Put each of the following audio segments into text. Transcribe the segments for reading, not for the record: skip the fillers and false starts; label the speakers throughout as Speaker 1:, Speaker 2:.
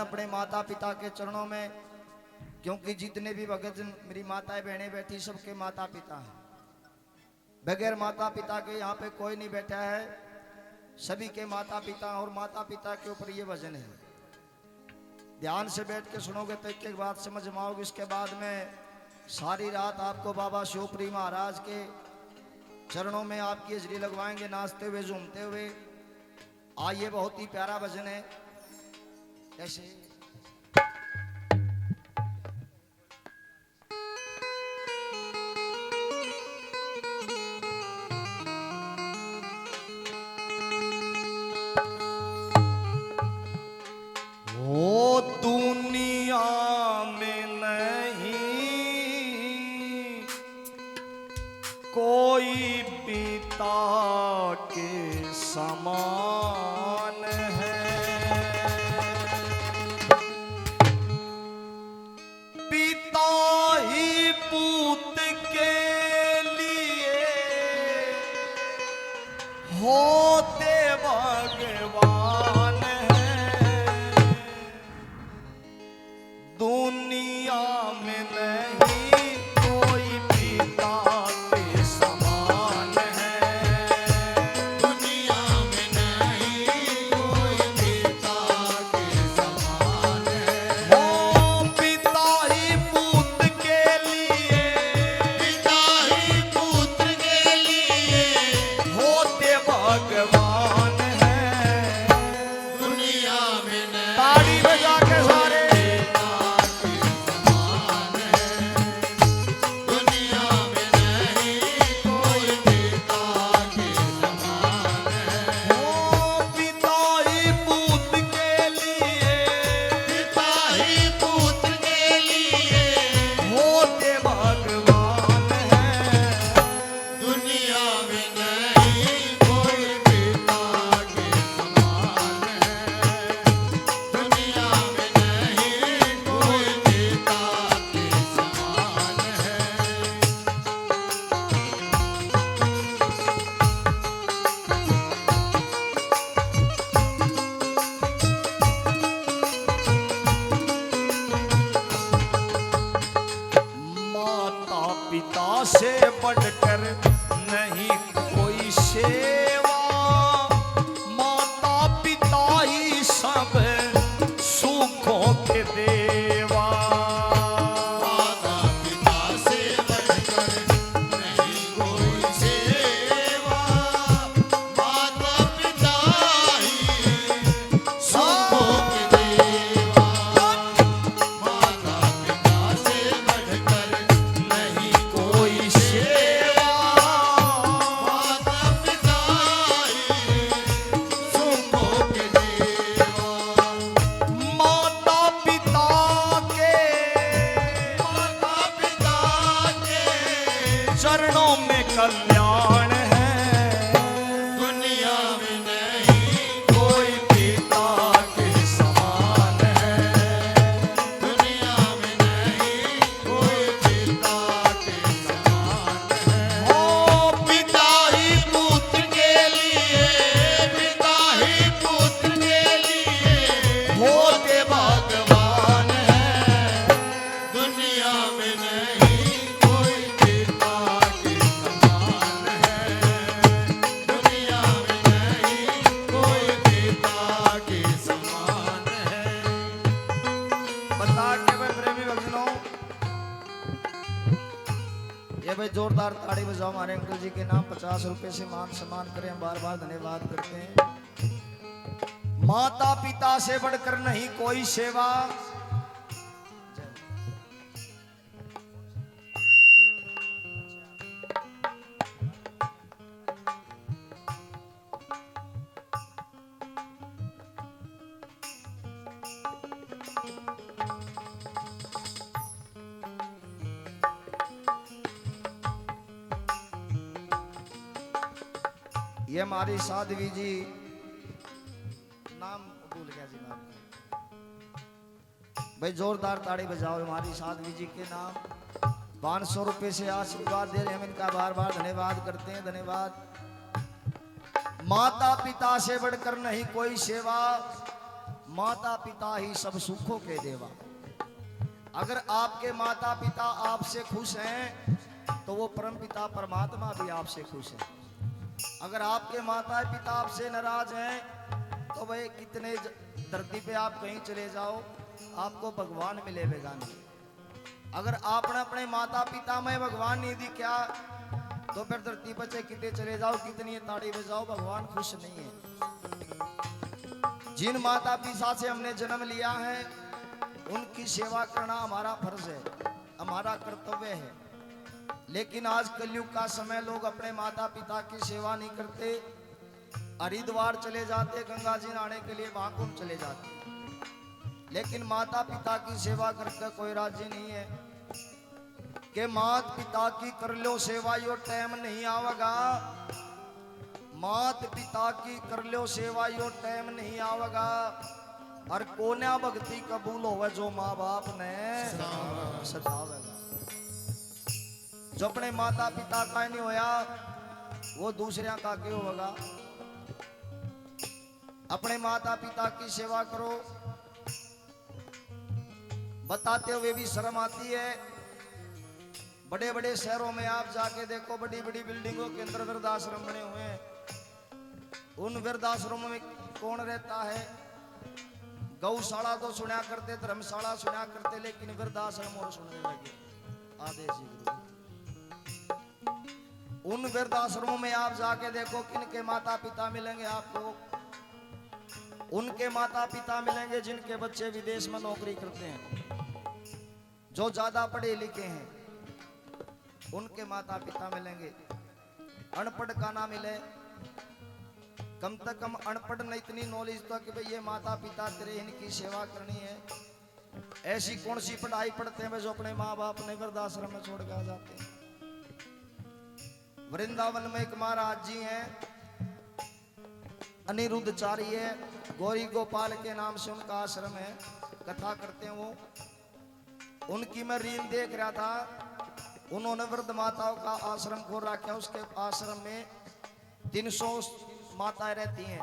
Speaker 1: अपने माता पिता के चरणों में, क्योंकि जितने भी भगत मेरी माताएं बहनें बैठी सबके माता पिता हैं। बगैर माता पिता के यहाँ पे कोई नहीं बैठा है, सभी के माता पिता और माता पिता के ऊपर ये भजन है। ध्यान से बैठ के सुनोगे तो एक एक बात समझ में आओगे। इसके बाद में सारी रात आपको बाबा शिवपुरी महाराज के चरणों में आपकी हजरी लगवाएंगे, नाचते हुए झूमते हुए। आइए, बहुत ही प्यारा भजन है। कैसे ओ दुनिया में नहीं कोई पिता के समान है, पिता ही पूत के लिए होते भगवान है। दुनिया में नहीं कोई पिता के समान है,
Speaker 2: दुनिया में नहीं कोई पिता के समान है।
Speaker 1: वो पिता ही पुत्र के लिए,
Speaker 2: पिता ही पुत्र के लिए
Speaker 1: होते भगवान है।
Speaker 2: दुनिया में नहीं
Speaker 1: ताड़ी बजा के सारे
Speaker 2: दुनिया में नहीं कोई पिता के समान है।
Speaker 1: वो पिता ही पुत्र के लिए
Speaker 2: पिता ही पुत्र के लिए
Speaker 1: होते भगवान है।
Speaker 2: दुनिया में नहीं कोई पिता के समान है। दुनिया में नहीं कोई पिता के समान है।
Speaker 1: माता पिता से बढ़कर नहीं कोई सेवा, माता पिता ही सब सुखों के देवा।
Speaker 2: माता पिता से बढ़कर नहीं कोई सेवा। माता पिता ही सुखों के देवा। माता पिता से बढ़कर नहीं कोई सेवा। माता पिता ही सुखों के देवा।
Speaker 1: माता पिता के
Speaker 2: माता पिता के
Speaker 1: चरणों में कल्याण है।
Speaker 2: दुनिया में नहीं
Speaker 1: कोई पिता के समान है।
Speaker 2: दुनिया में नहीं कोई पिता के समान है।
Speaker 1: ओ
Speaker 2: पिता ही पुत्र के लिए, पिता ही पुत्र के लिए होते भगवान है। दुनिया में नहीं कोई पिता के समान है। दुनिया में नहीं कोई पिता के समान है।
Speaker 1: बता के भाई प्रेमी भक्तों, ये भाई जोरदार ताड़ी बजाओ हमारे अंकल जी के नाम। 50 रुपए से मान सम्मान करें, हम बार बार धन्यवाद करते हैं। माता पिता से बढ़कर नहीं कोई सेवा। ये हमारी साध्वी जी, नाम भूल गया जी नाम। भाई जोरदार ताड़ी बजाओ हमारी साध्वी जी के नाम। 500 रुपए से आशीर्वाद दे रहे हैं, हम इनका बार बार धन्यवाद करते हैं। धन्यवाद। माता पिता से बढ़कर नहीं कोई सेवा, माता पिता ही सब सुखों के देवा। अगर आपके माता पिता आपसे खुश हैं तो वो परम पिता परमात्मा भी आपसे खुश है। अगर आपके माता पिता आपसे नाराज हैं तो भाई कितने धरती पे आप कहीं चले जाओ आपको भगवान मिलेगा नहीं। अगर आपने अपने माता पिता में भगवान नहीं दिखा तो फिर धरती पर चाहे कितने चले जाओ कितनी ताड़ी बजाओ भगवान खुश नहीं है। जिन माता पिता से हमने जन्म लिया है उनकी सेवा करना हमारा फर्ज है, हमारा कर्तव्य है। लेकिन आज कलयुग का समय लोग अपने माता पिता की सेवा नहीं करते, हरिद्वार चले जाते, गंगा जी नहाने के लिए महाकुंभ चले जाते, लेकिन माता पिता की सेवा करके कोई राजी नहीं है कि मात पिता की कर लो सेवा, यो टाइम नहीं आवेगा। मात पिता की कर लो सेवा, यो टाइम नहीं आवेगा। और कोन्या भक्ति कबूल होवे जो माँ बाप ने सजावेगा। जो अपने माता पिता का नहीं होया वो दूसरे का क्यों होगा। अपने माता पिता की सेवा करो। बताते हुए भी शर्म आती है। बड़े बड़े शहरों में आप जाके देखो, बड़ी बड़ी बिल्डिंगों के अंदर वृद्धाश्रम बने हुए हैं। उन वृद्धाश्रमों में कौन रहता है? गौशाला तो सुना करते, धर्मशाला सुना करते, लेकिन वृद्धाश्रम और सुनने लगे आदेश। उन वृद्धाश्रमों में आप जाके देखो किनके माता पिता मिलेंगे आपको। उनके माता पिता मिलेंगे जिनके बच्चे विदेश में नौकरी करते हैं, जो ज्यादा पढ़े लिखे हैं उनके माता पिता मिलेंगे। अनपढ़ का ना मिले, कम से कम अनपढ़ ने इतनी नॉलेज तो कि भाई ये माता पिता तेरे इनकी सेवा करनी है। ऐसी कौन सी पढ़ाई पढ़ते हैं जो अपने माँ बाप ने वृद्धाश्रम में छोड़ के आ जाते हैं। वृंदावन में एक महाराज जी हैं, अनिरुद्धचार्य है, गौरी गोपाल के नाम से उनका आश्रम है, कथा करते हैं वो। उनकी मैं रील देख रहा था। उन्होंने वृद्ध माताओं का आश्रम खोल रखा। उसके आश्रम में 300 माताएं रहती हैं।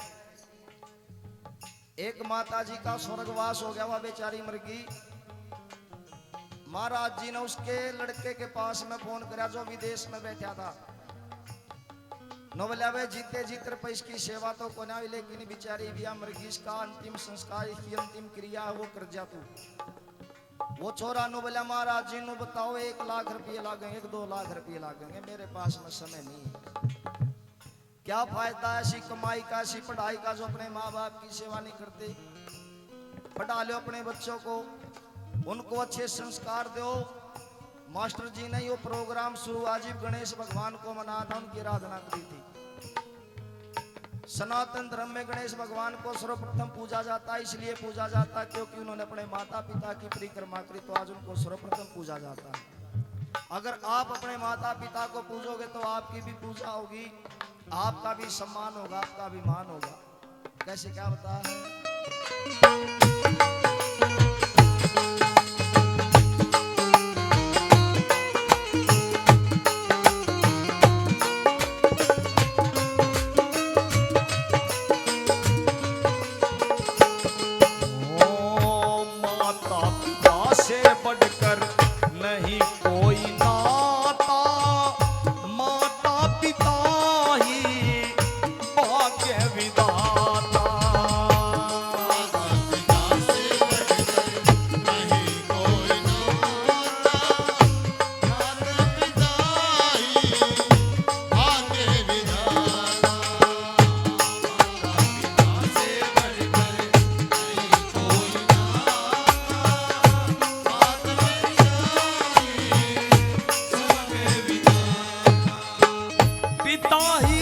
Speaker 1: एक माता जी का स्वर्गवास हो गया, वह बेचारी मर गई। महाराज जी ने उसके लड़के के पास में फोन कराया जो विदेश में बैठा था। नोबला वे जीते जीत रुपये इसकी सेवा तो को ना, लेकिन बेचारी बिया मर गई, इसका अंतिम संस्कार, इसकी अंतिम क्रिया है वो कर जा तू। वो छोरा नो बोला महाराज जी नो बताओ 1 लाख रुपये लागेंगे, 2 लाख रुपये लागेंगे, मेरे पास में समय नहीं है। क्या फायदा ऐसी कमाई का, ऐसी पढ़ाई का जो अपने माँ बाप की सेवा नहीं करते। पढ़ा लो अपने बच्चों को, उनको अच्छे संस्कार दो। मास्टर जी ने ये प्रोग्राम शुरू आजीव गणेश भगवान को मना था, उनकी आराधना करी थी। सनातन धर्म में गणेश भगवान को सर्वप्रथम पूजा जाता है, इसलिए पूजा जाता है क्योंकि उन्होंने अपने माता पिता की परिक्रमा करी, तो आज उनको सर्वप्रथम पूजा जाता है। अगर आप अपने माता पिता को पूजोगे तो आपकी भी पूजा होगी, आपका भी सम्मान होगा, आपका भी मान होगा। कैसे क्या बता है? पिता ही